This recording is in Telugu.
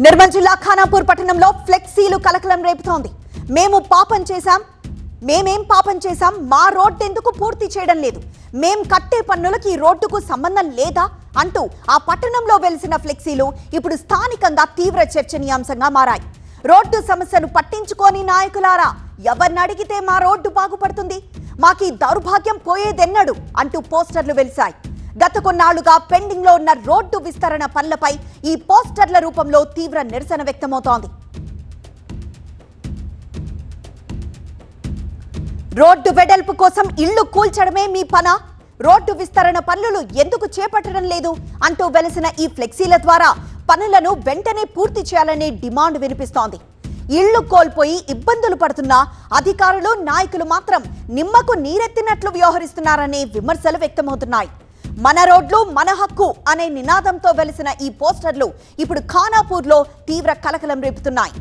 నిర్మల్ జిల్లా ఖానాపూర్ పట్టణంలో ఫ్లెక్సీలు కలకలం రేపుతోంది. మేము పాపం చేశాం, మేమేం పాపం చేశాం, మా రోడ్డు ఎందుకు పూర్తి చేయడం లేదు, మేం కట్టే పన్నులకి ఈ రోడ్డుకు సంబంధం లేదా అంటూ ఆ పట్టణంలో వెలిసిన ఫ్లెక్సీలు ఇప్పుడు స్థానికంగా తీవ్ర చర్చనీయాంశంగా మారాయి. రోడ్డు సమస్యను పట్టించుకోని నాయకులారా, ఎవరిని అడిగితే మా రోడ్డు బాగుపడుతుంది, మాకీ దౌర్భాగ్యం పోయేదెన్నడు అంటూ పోస్టర్లు వెలిశాయి. గత కొన్నాళ్లుగా పెండింగ్ లో ఉన్న రోడ్డు విస్తరణ పనులపై ఈ పోస్టర్ల రూపంలో తీవ్ర నిరసన వ్యక్తమవుతోంది. రోడ్డు వెడల్పు కోసం ఇళ్లు కూల్చడమే మీ పనా, రోడ్డు విస్తరణ పనులు ఎందుకు చేపట్టడం లేదు అంటూ వెలిసిన ఈ ఫ్లెక్సీల ద్వారా పనులను వెంటనే పూర్తి చేయాలనే డిమాండ్ వినిపిస్తోంది. ఇళ్లు కోల్పోయి ఇబ్బందులు పడుతున్న అధికారులు, నాయకులు మాత్రం నిమ్మకు నీరెత్తినట్లు వ్యవహరిస్తున్నారనే విమర్శలు వ్యక్తమవుతున్నాయి. మన రోడ్లు మన హక్కు అనే నినాదంతో వెలిసిన ఈ పోస్టర్లు ఇప్పుడు ఖానాపూర్లో తీవ్ర కలకలం రేపుతున్నాయి.